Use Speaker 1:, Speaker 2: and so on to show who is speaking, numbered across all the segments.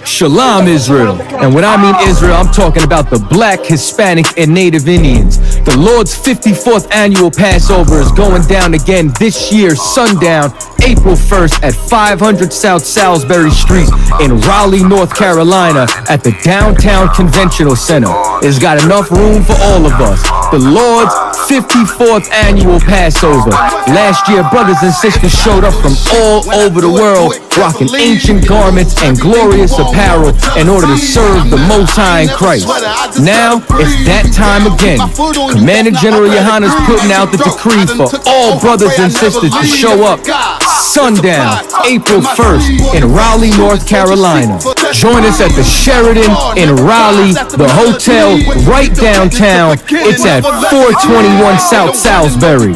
Speaker 1: Shalom, Israel. And when I mean Israel, I'm talking about the Black, Hispanic, and Native Indians. The Lord's 54th annual Passover is going down again this year, sundown, April 1st at 500 South Salisbury Street in Raleigh, North Carolina at the Downtown Conventional Center. It's got enough room for all of us. The Lord's 54th annual Passover. Last year, brothers and sisters showed up from all over the world, rocking ancient garments and glorious apparel in order to serve the Most High in Christ. Now, it's that time again. Commander General Yohana's putting out the decree for all brothers and sisters to show up sundown, April 1st in Raleigh, North Carolina. Join us at the Sheraton in Raleigh, the hotel right downtown. It's at 421 South Salisbury.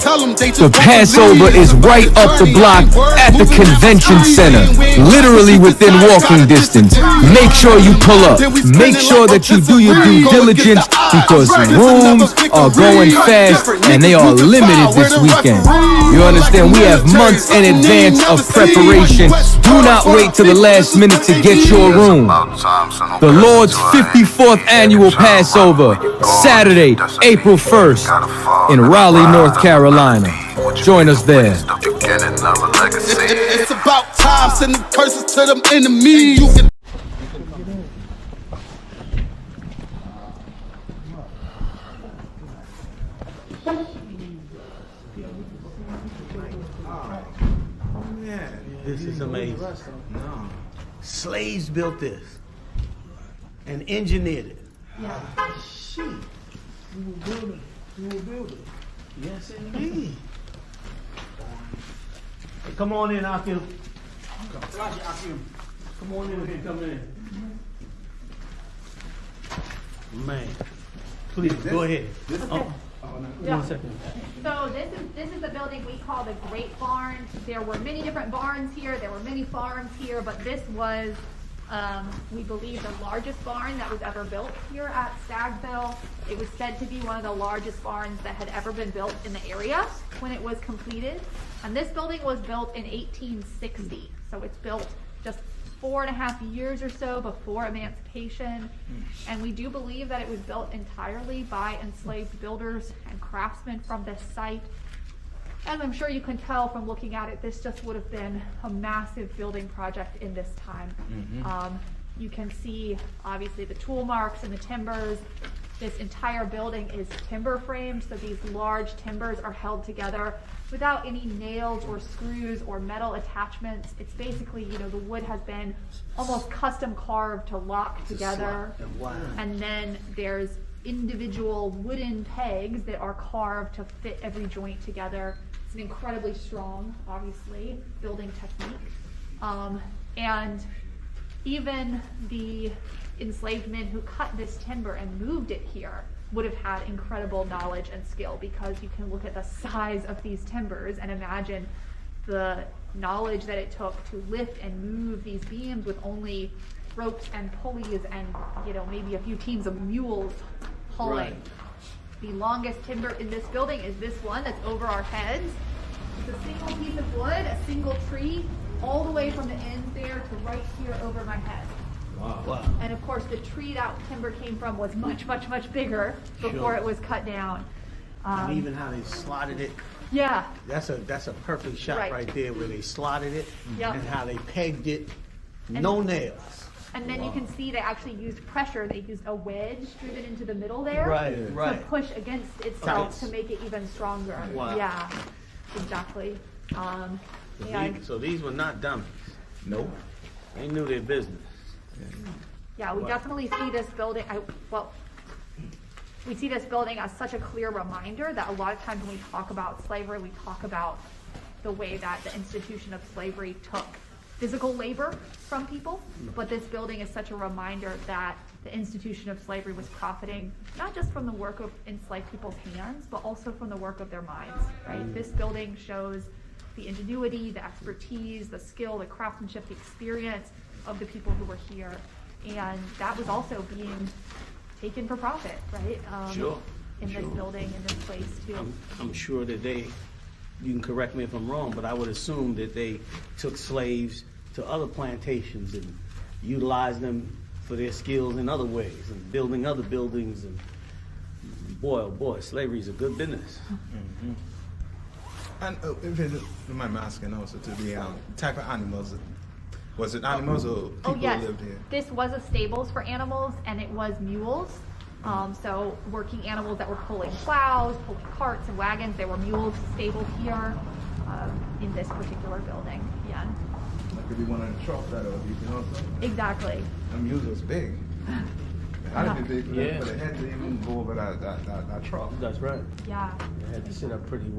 Speaker 1: The Passover is right up the block at the convention center, literally within walking distance. Make sure you pull up. Make sure that you do your due diligence because rooms are going fast and they are limited this weekend. You understand? We have months in advance of preparation. Do not wait till the last minute to get your room. The Lord's 54th annual Passover, Saturday, April 1st in Raleigh, North Carolina. Join us there.
Speaker 2: It's about time, sending curses to them enemies.
Speaker 3: This is amazing. No. Slaves built this and engineered it.
Speaker 4: Yeah.
Speaker 3: Shit. You were building. You were building. Yes, indeed. Hey, come on in, Akim. Come on in and come in. Man, please go ahead.
Speaker 4: Yeah.
Speaker 3: 1 second.
Speaker 4: So this is the building we call the Great Barn. There were many different barns here. There were many farms here, but this was, we believe, the largest barn that was ever built here at Stagville. It was said to be one of the largest barns that had ever been built in the area when it was completed. And this building was built in 1860. So it's built just 4.5 years or so before emancipation. And we do believe that it was built entirely by enslaved builders and craftsmen from this site. As I'm sure you can tell from looking at it, this just would have been a massive building project in this time. You can see obviously the tool marks and the timbers. This entire building is timber framed, so these large timbers are held together without any nails or screws or metal attachments. It's basically, you know, the wood has been almost custom carved to lock together.
Speaker 3: Wow.
Speaker 4: And then there's individual wooden pegs that are carved to fit every joint together. It's an incredibly strong, obviously, building technique. And even the enslaved men who cut this timber and moved it here would have had incredible knowledge and skill, because you can look at the size of these timbers and imagine the knowledge that it took to lift and move these beams with only ropes and pulleys and, you know, maybe a few teams of mules hauling.
Speaker 3: Right.
Speaker 4: The longest timber in this building is this one that's over our heads. It's a single piece of wood, a single tree, all the way from the end there to right here over my head.
Speaker 3: Wow.
Speaker 4: And of course, the tree that timber came from was much, much, much bigger before it was cut down.
Speaker 3: And even how they slotted it.
Speaker 4: Yeah.
Speaker 3: That's a perfect shot right there, where they slotted it and how they pegged it. No nails.
Speaker 4: And then you can see they actually used pressure. They used a wedge driven into the middle there to push against itself to make it even stronger.
Speaker 3: Wow.
Speaker 4: Yeah, exactly.
Speaker 3: So these were not dummies. Nope. They knew their business.
Speaker 4: Yeah, we definitely see this building. We see this building as such a clear reminder that a lot of times when we talk about slavery, we talk about the way that the institution of slavery took physical labor from people, but this building is such a reminder that the institution of slavery was profiting not just from the work of enslaved people's hands, but also from the work of their minds, right? This building shows the ingenuity, the expertise, the skill, the craftsmanship, the experience of the people who were here, and that was also being taken for profit, right? In this building, in this place too.
Speaker 3: I'm sure that they, you can correct me if I'm wrong, but I would assume that they took slaves to other plantations and utilize them for their skills in other ways and building other buildings. And boy, oh boy, slavery is a good business.
Speaker 5: And if you don't mind me asking also to the type of animals, was it animals or people
Speaker 4: Oh yes,
Speaker 5: who lived here?
Speaker 4: this was a stables for animals, and it was mules. So working animals that were pulling plows, pulling carts and wagons. There were mules stabled here in this particular building. Yeah,
Speaker 5: Like could be one of the trucks that or you know something.
Speaker 4: exactly.
Speaker 5: Them mules was big. How did they
Speaker 3: Yeah.
Speaker 5: for the head to even go over that truck?
Speaker 3: That's right.
Speaker 4: Yeah.
Speaker 3: They had to sit up pretty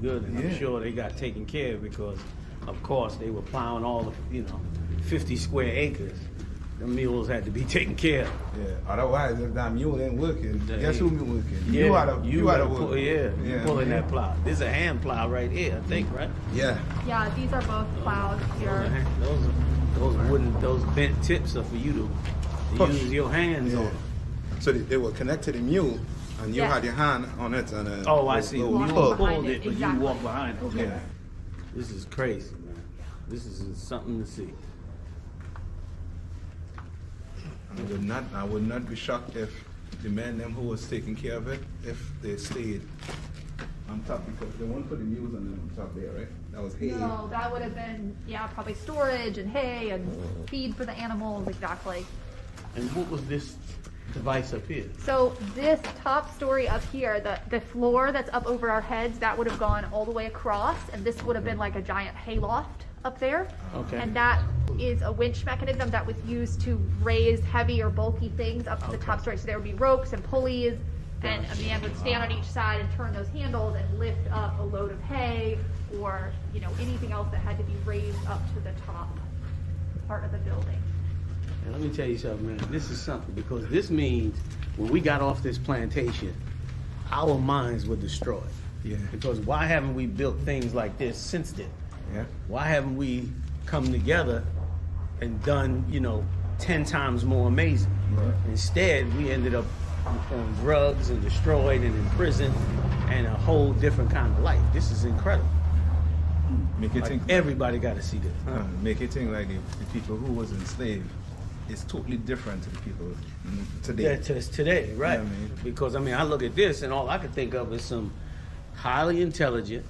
Speaker 3: good, and
Speaker 5: Yeah.
Speaker 3: I'm sure they got taken care of because, of course, they were plowing all the 50 square acres. The mules had to be taken care of.
Speaker 5: Yeah. Otherwise, if that mule ain't working, guess who be working?
Speaker 3: Yeah,
Speaker 5: You oughta
Speaker 3: pull,
Speaker 5: work.
Speaker 3: you pulling that plow. This is a hand plow right here, I think, right?
Speaker 5: Yeah.
Speaker 4: Yeah, these are both plows here.
Speaker 3: Those bent tips are for you to
Speaker 5: Push.
Speaker 3: use your hands
Speaker 5: Yeah.
Speaker 3: on.
Speaker 5: So they were connected to the mule, and you
Speaker 4: Yes.
Speaker 5: had your hand on it, and
Speaker 3: Oh, I see. The
Speaker 5: little
Speaker 3: mule
Speaker 5: pull.
Speaker 4: behind
Speaker 3: pulled
Speaker 4: it,
Speaker 3: it, but
Speaker 4: exactly.
Speaker 3: you walk behind it. Okay.
Speaker 5: Yeah.
Speaker 3: This is crazy, man. This is something to see.
Speaker 5: I would not be shocked if the man them who was taking care of it, if they stayed on top, because they won't put the mules on top there, right? That was hay.
Speaker 4: No, that would have been, probably storage and hay and feed for the animals, exactly.
Speaker 3: And what was this device up here?
Speaker 4: So this top story up here, the floor that's up over our heads, that would have gone all the way across, and this would have been like a giant hayloft up there.
Speaker 3: Okay.
Speaker 4: And that is a winch mechanism that was used to raise heavy or bulky things up to the top story. So there would be ropes and pulleys, and a man would stand on each side and turn those handles and lift up a load of hay or anything else that had to be raised up to the top part of the building.
Speaker 3: And let me tell you something, man. This is something, because this means when we got off this plantation, our minds were destroyed.
Speaker 5: Yeah.
Speaker 3: Because why haven't we built things like this since then?
Speaker 5: Yeah.
Speaker 3: Why haven't we come together and done, 10 times more amazing?
Speaker 5: Right.
Speaker 3: Instead, we ended up on drugs and destroyed and in prison and a whole different kind of life. This is incredible.
Speaker 5: Make it
Speaker 3: Like,
Speaker 5: think.
Speaker 3: everybody got to see this.
Speaker 5: Make it think like the people who was enslaved is totally different to the people today.
Speaker 3: Yeah, today, right?
Speaker 5: Yeah, man.
Speaker 3: Because I look at this and all I can think of is some highly intelligent,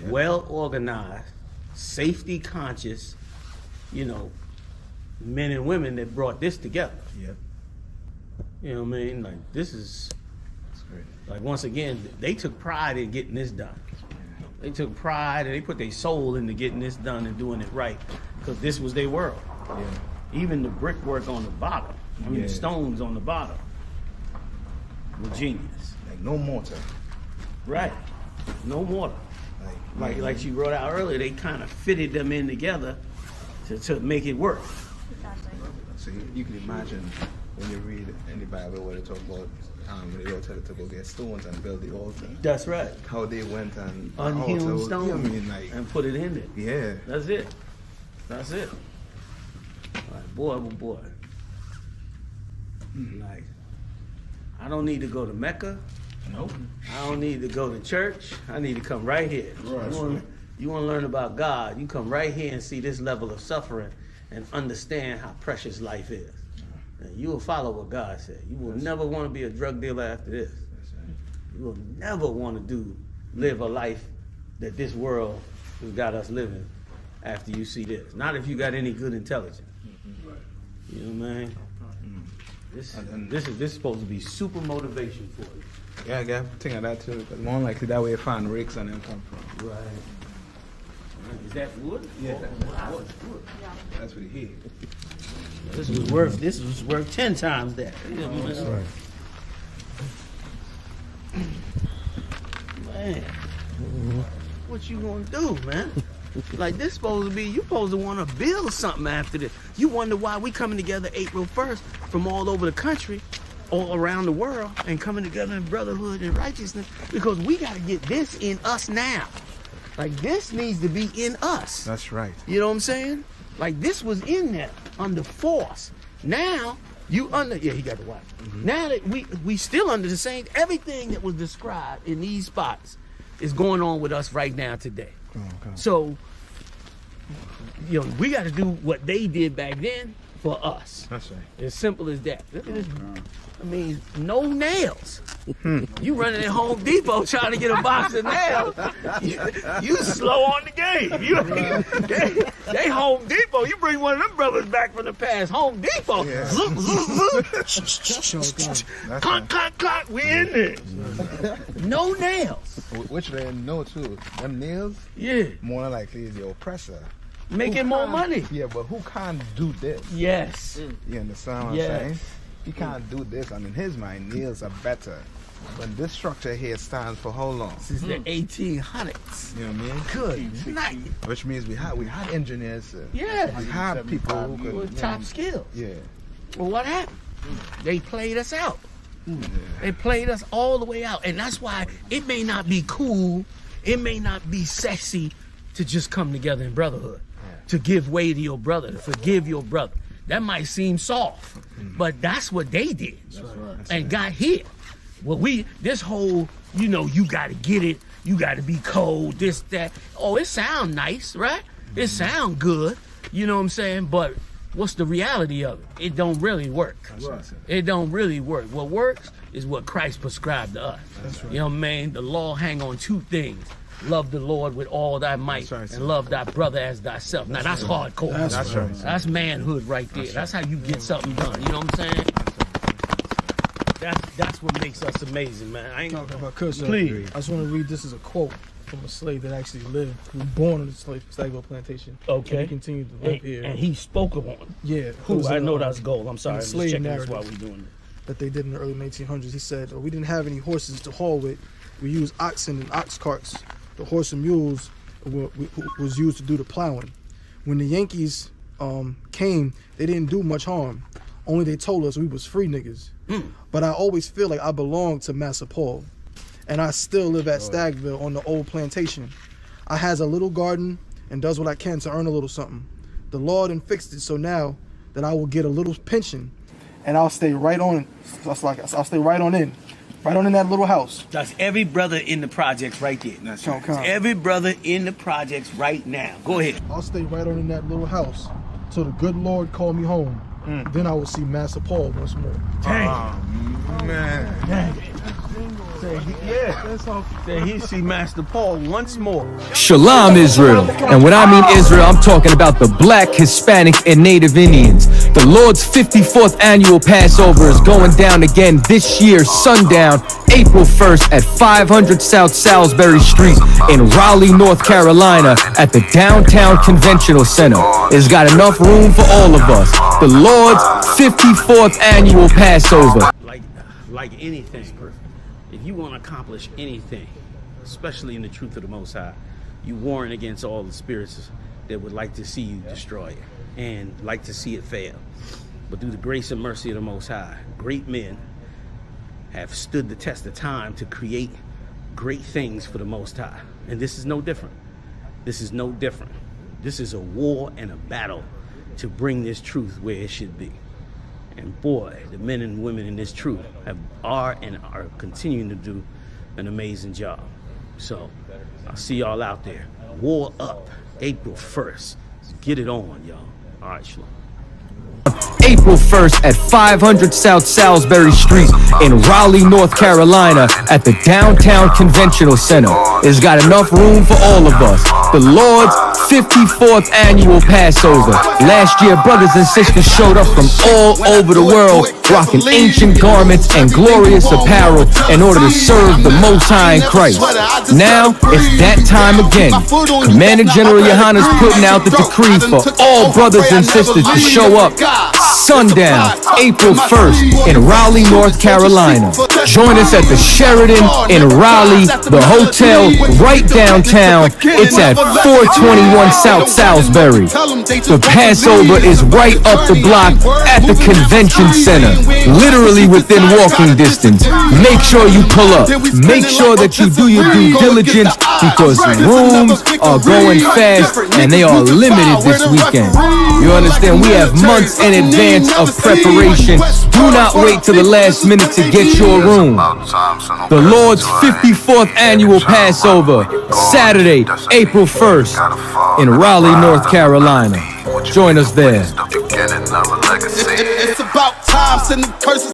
Speaker 5: Yeah.
Speaker 3: well organized, safety conscious, men and women that brought this together.
Speaker 5: Yep.
Speaker 3: You know what I mean? Like, this is,
Speaker 5: That's great.
Speaker 3: like, once again, they took pride in getting this done. They took pride and they put their soul into getting this done and doing it right, because this was their world.
Speaker 5: Yeah.
Speaker 3: Even the brickwork on the bottom,
Speaker 5: Yeah.
Speaker 3: the stones on the bottom were genius.
Speaker 5: Like no mortar.
Speaker 3: Right. No mortar. Like you wrote out earlier, they kind of fitted them in together to make it work.
Speaker 4: Exactly.
Speaker 5: So you can imagine when you read in the Bible where they talk about when they all tell it to go get stones and build the altar.
Speaker 3: That's right.
Speaker 5: How they went and
Speaker 3: Unhewn
Speaker 5: altar,
Speaker 3: stone
Speaker 5: yeah, I mean, like,
Speaker 3: and put it in there.
Speaker 5: yeah.
Speaker 3: That's it. That's it. Like, boy, oh boy. Like, I don't need to go to Mecca.
Speaker 5: Nope.
Speaker 3: I don't need to go to church. I need to come right here.
Speaker 5: Right.
Speaker 3: You want to learn about God, you come right here and see this level of suffering and understand how precious life is. And you will follow what God said. You will never want to be a drug dealer after this. You will never want to live a life that this world has got us living after you see this. Not if you got any good intelligence. You know what I mean? This is supposed to be super motivation for you.
Speaker 5: Yeah, I got think of that too. Because more likely that way you find rakes and them come from.
Speaker 3: Right. Is that wood?
Speaker 5: Yeah.
Speaker 3: Oh, it's wood.
Speaker 5: That's what he hear.
Speaker 3: This was worth 10 times that. You know what I mean? Man, what you gonna do, man? Like, this supposed to be, you supposed to want to build something after this. You wonder why we coming together April 1st from all over the country, all around the world, and coming together in brotherhood and righteousness, because we got to get this in us now. Like, this needs to be in us.
Speaker 5: That's right.
Speaker 3: You know what I'm saying? Like, this was in there under force. Now, you under, yeah, he got the watch. Now that we still under the same, everything that was described in these spots is going on with us right now today.
Speaker 5: Okay.
Speaker 3: So, we got to do what they did back then for us.
Speaker 5: That's right.
Speaker 3: As simple as that. Look at this. I mean, no nails. You running at Home Depot trying to get a box of nails. You slow on the game. They Home Depot. You bring one of them brothers back from the past. Home Depot.
Speaker 5: Yeah.
Speaker 3: Clock. We in there. No nails.
Speaker 5: Which they know too. Them nails,
Speaker 3: Yeah.
Speaker 5: more than likely is the oppressor.
Speaker 3: Making more money.
Speaker 5: Yeah, but who can't do this?
Speaker 3: Yes.
Speaker 5: You understand what I'm saying? He can't do this, and in his mind, nails are better. But this structure here stands for how long?
Speaker 3: Since the 1800s.
Speaker 5: You know what I mean?
Speaker 3: Good night.
Speaker 5: Which means we had engineers.
Speaker 3: Yeah.
Speaker 5: We had people who could.
Speaker 3: With top skills.
Speaker 5: Yeah.
Speaker 3: Well, what happened? They played us out. They played us all the way out. And that's why it may not be cool, it may not be sexy to just come together in brotherhood, to give way to your brother, to forgive your brother. That might seem soft, but that's what they did and got here. Well, this whole, you got to get it, you got to be cold, this, that. Oh, it sound nice, right? It sound good, you know what I'm saying? But what's the reality of it? It don't really work. It don't really work. What works is what Christ prescribed to us. You know what I mean? The law hang on two things. Love the Lord with all thy might and love thy brother as thyself. Now that's hardcore.
Speaker 5: That's right.
Speaker 3: That's manhood right there. That's how you get something done. You know what I'm saying? That's what makes us amazing, man. I ain't
Speaker 6: If I could, sir,
Speaker 3: Please.
Speaker 6: I just want to read this as a quote from a slave that actually lived, who was born on the Stagville plantation.
Speaker 3: Okay.
Speaker 6: And he continued to live here.
Speaker 3: And he spoke upon it.
Speaker 6: Yeah. it
Speaker 3: Who?
Speaker 6: was
Speaker 3: I
Speaker 6: in,
Speaker 3: know that's gold. I'm sorry. I'm just
Speaker 6: slave
Speaker 3: checking this
Speaker 6: narrative
Speaker 3: while we're doing it.
Speaker 6: that they did in the early 1900s. He said, we didn't have any horses to haul with. We used oxen and ox carts. The horse and mules was used to do the plowing. When the Yankees came, they didn't do much harm. Only they told us we was free niggas. But I always feel like I belong to Massa Paul. And I still live at Stagville on the old plantation. I has a little garden and does what I can to earn a little something. The Lord done fixed it so now that I will get a little pension. And I'll stay right on. I'll stay right on in that little house.
Speaker 3: That's every brother in the projects right there.
Speaker 5: That's
Speaker 6: Count.
Speaker 3: Every brother in the projects right now. Go ahead.
Speaker 6: I'll stay right on in that little house till the good Lord call me home. Then I will see Master Paul once more.
Speaker 5: Man.
Speaker 3: Say he see Master Paul once more.
Speaker 1: Shalom, Israel. And when I mean Israel, I'm talking about the Black, Hispanic, and Native Indians. The Lord's 54th annual Passover is going down again this year, sundown, April 1st at 500 South Salisbury Street in Raleigh, North Carolina at the Downtown Conventional Center. It's got enough room for all of us. The Lord's 54th annual Passover.
Speaker 3: Like anything, if you want to accomplish anything, especially in the truth of the Most High, you warn against all the spirits that would like to see you destroy it and like to see it fail. But through the grace and mercy of the Most High, great men have stood the test of time to create great things for the Most High. And this is no different. This is no different. This is a war and a battle to bring this truth where it should be. And boy, the men and women in this truth are continuing to do an amazing job. So I'll see y'all out there. War up, April 1st. Get it on, y'all. All right, Shalom.
Speaker 1: April 1st at 500 South Salisbury Street in Raleigh, North Carolina at the Downtown Conventional Center. It's got enough room for all of us. The Lord's 54th annual Passover. Last year, brothers and sisters showed up from all over the world, rocking ancient garments and glorious apparel in order to serve the Most High in Christ. Now, it's that time again. Commander General Yohana's putting out the decree for all brothers and sisters to show up sundown, April 1st in Raleigh, North Carolina. Join us at the Sheridan in Raleigh, the hotel right downtown. It's at 421 South Salisbury. The Passover is right up the block at the convention center, literally within walking distance. Make sure you pull up. Make sure that you do your due diligence because rooms are going fast and they are limited this weekend. You understand? We have months in advance of preparation. Do not wait till the last minute to get your room. The Lord's 54th annual Passover, Saturday, April 1st in Raleigh, North Carolina. Join us there.
Speaker 2: It's about time, sending curses